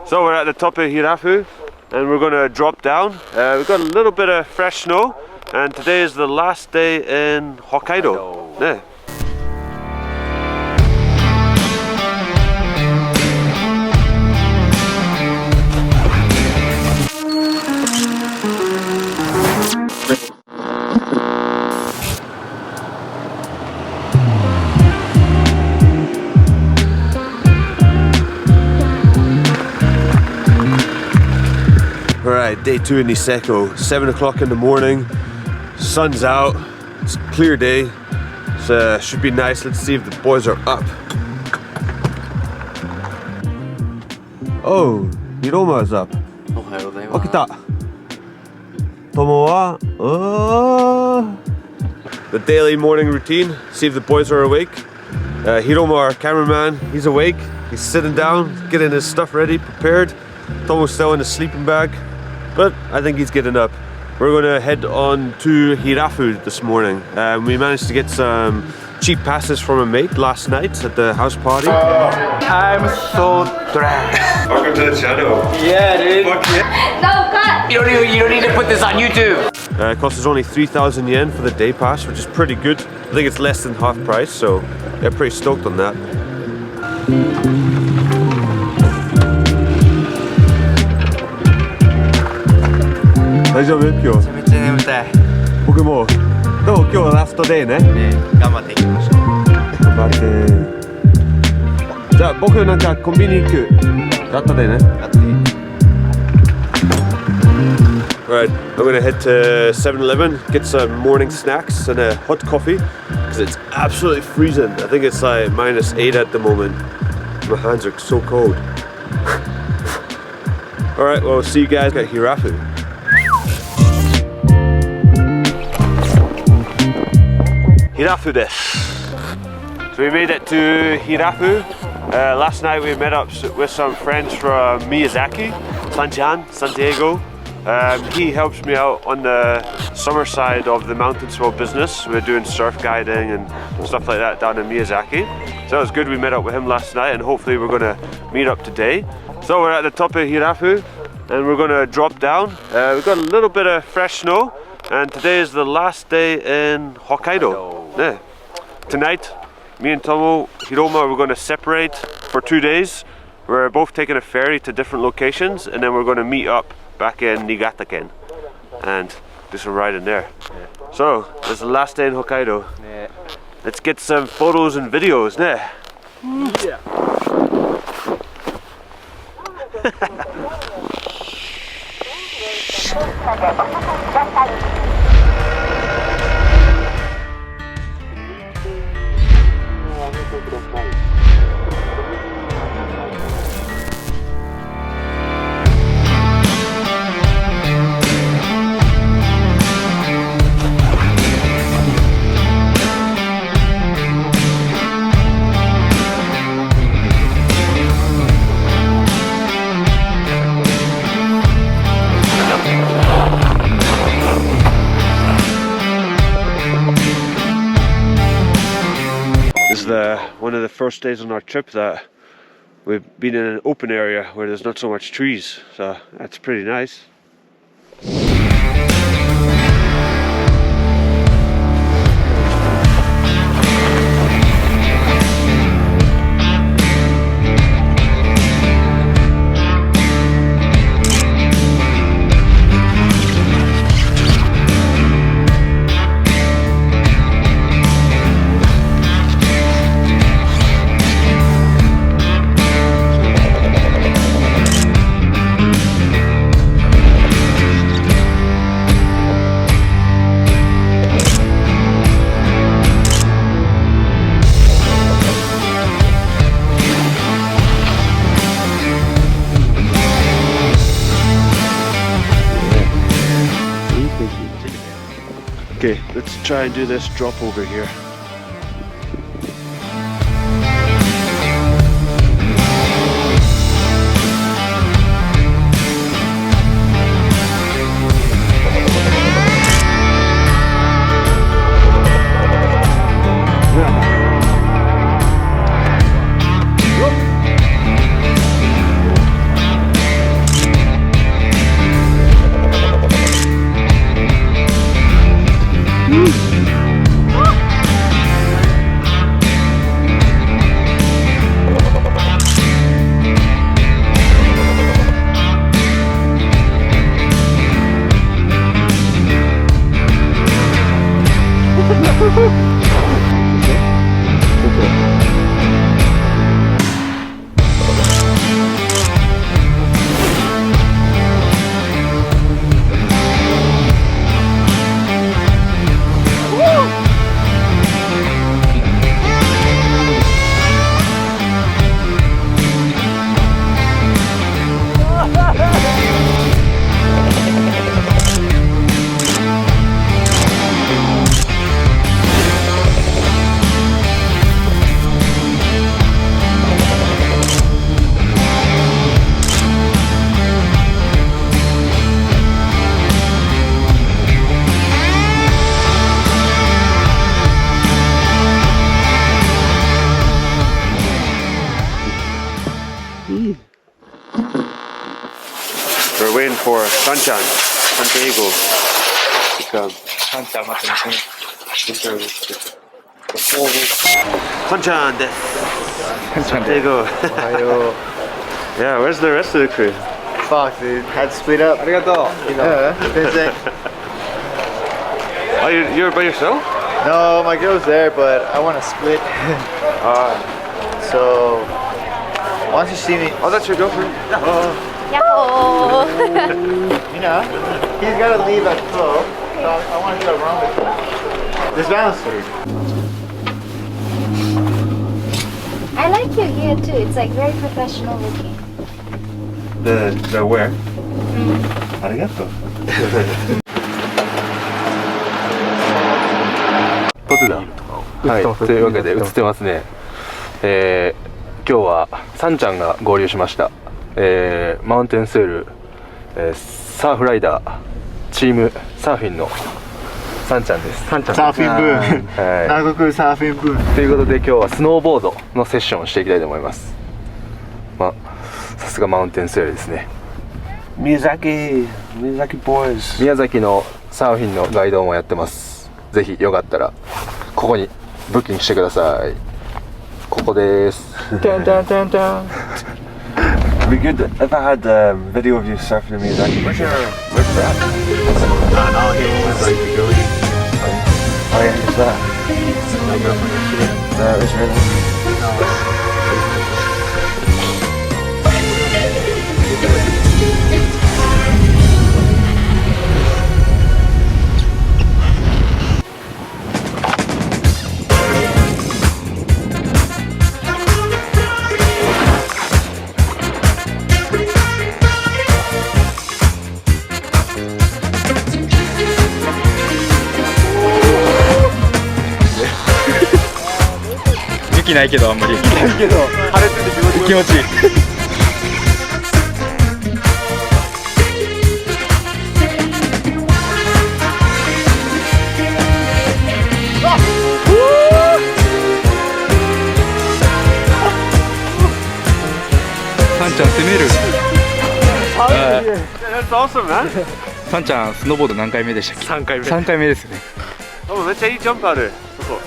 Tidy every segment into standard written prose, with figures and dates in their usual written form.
So we're at the top of Hirafu and we're going to drop down. We've got a little bit of fresh snow and today is the last day in Hokkaido. Yeah. Alright, day 2 in Niseko, 7 o'clock in the morning, sun's out, it's a clear day, so should be nice. Let's see if the boys are up. Oh, Hiroma is up. Okita. Tomo wa? The daily morning routine, see if the boys are awake. Hiroma, our cameraman, he's awake, he's sitting down, getting his stuff ready, prepared. Tomo's still in his sleeping bag. But I think he's getting up. We're going to head on to Hirafu this morning. We managed to get some cheap passes from a mate last night at the house party. I'm so drunk. Welcome to the channel. Yeah, dude. Fuck yeah. No, cut. You don't need to put this on YouTube. It costs us only 3,000 yen for the day pass, which is pretty good. I think it's less than half price, so yeah, pretty stoked on that. 大丈夫今日めちゃめちゃ眠たい。僕もどう今日はラストデーね。頑張っていきましょう。頑張って。じゃあ僕なんかコンビニ行く。後でね。Alright, I'm gonna head to 7-Eleven, get some morning snacks and a hot coffee because it's absolutely freezing. I think it's like -8 at the moment. My hands are so cold. Alright, well, see you guys at Hirafu. Hirafu desu. So we made it to Hirafu. Last night we met up with some friends from Miyazaki, Santiago. He helps me out on the summer side of the mountain swell business. We're doing surf guiding and stuff like that down in Miyazaki. So it was good we met up with him last night and hopefully we're going to meet up today. So we're at the top of Hirafu and we're going to drop down. We've got a little bit of fresh snow and today is the last day in Hokkaido. Yeah. Tonight, me and Tomo, Hiroma, we're going to separate for 2 days. We're both taking a ferry to different locations and then we're going to meet up back in Niigata-ken and do some riding there. So, this is the last day in Hokkaido. Let's get some photos and videos, ne? Yeah. This is one of the first days on our trip that we've been in an open area where there's not so much trees, so that's pretty nice. Okay, let's try and do this drop over here. We're waiting for Sanchan, Santiago to come. Sanchan desu. Santiago. Yeah, where's the rest of the crew? Fuck, dude. Had to split up. Arigato. Oh, you're by yourself? No, my girl's there, but I want to split. So, why don't you see me? Oh, that's your girlfriend? Yahoo! You know, he's got to leave at 12, so I want to do a run with him. This balance food. I like your gear too. It's like very professional looking. The where? Arigato. 撮ってたはい、というわけで映ってますね。今日はサンちゃんが合流しました。マウンテンスール、サーフライダーチームサーフィンのサンちゃんです。サーフィンブーム、南国サーフィンブームということで今日はスノーボードのセッションをしていきたいと思います。さすがマウンテンスールですね。Miyazaki boys。宮崎のサーフィンのガイドもやってます。ぜひよかったらここにブッキングしてください。ここです。It'd be good if I had a video of you surfing in Miyazaki. Where's that? Oh, yeah, who's that? It's really.雪ないけどあんまり雪ないけど晴れてて気持ちいい。サンちゃん攻める。That's awesome, man. サンちゃんスノーボード何回目でしたっけ？3回目。3回目ですね。Oh, めっちゃいいジャンプある。そこ。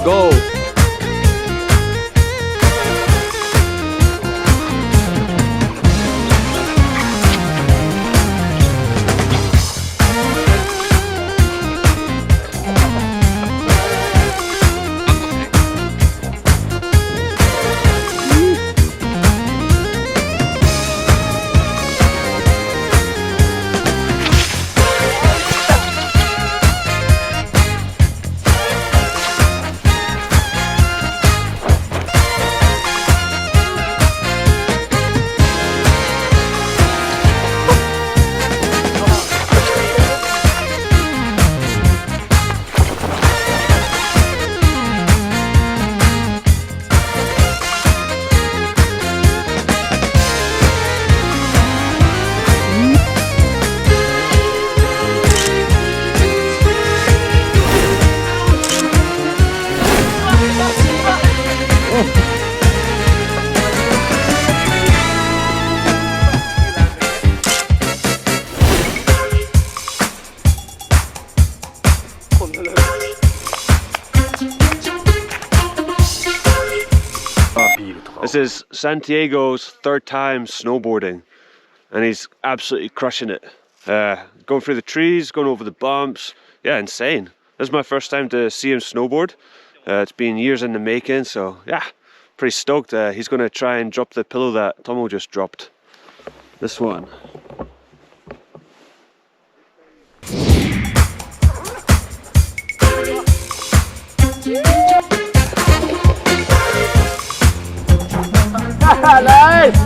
Go! ビールとか。 This is Santiago's third time snowboarding, and he's absolutely crushing it. Going through the trees, going over the bumps. Yeah, insane. This is my first time to see him snowboard. It's been years in the making, so yeah, pretty stoked. He's going to try and drop the pillow that Tomo just dropped. This one. Nice!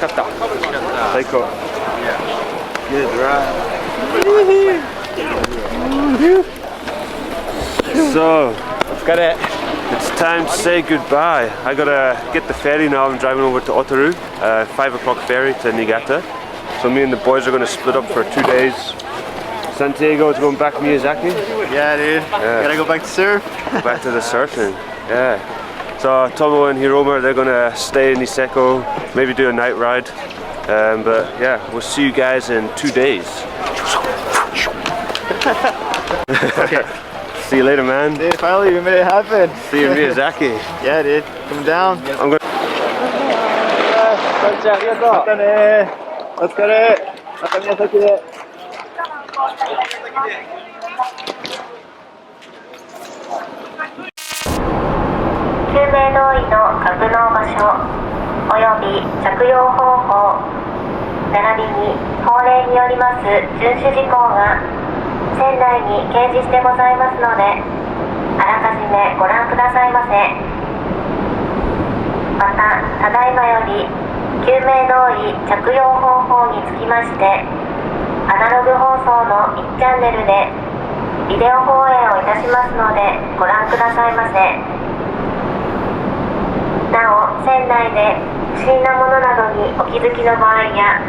かった。最高。Good ride. So, it's time to say goodbye. I gotta get the ferry now. I'm driving over to Otaru, 5 o'clock ferry to Niigata. So me and the boys are gonna split up for 2 days. Santiago is going back to Miyazaki. Yeah, dude. Gotta go back to surf. Back to the surfing. Yeah. So Tomo and Hiroma, they're gonna stay in Niseko, maybe do a night ride. But yeah, we'll see you guys in 2 days. Okay. See you later, man. Dude, finally we made it happen. See you in Miyazaki. Yeah, dude. Come down. I'm gonna. またね。お疲れ。また宮崎で。救命胴衣の格納場所および着用方法並びに法令によります遵守事項が船内に掲示してございますのであらかじめご覧くださいませ。またただいまより救命胴衣着用方法につきましてアナログ放送の1チャンネルでビデオ放映をいたしますのでご覧くださいませ。なお、船内で不審なものなどにお気づきの場合や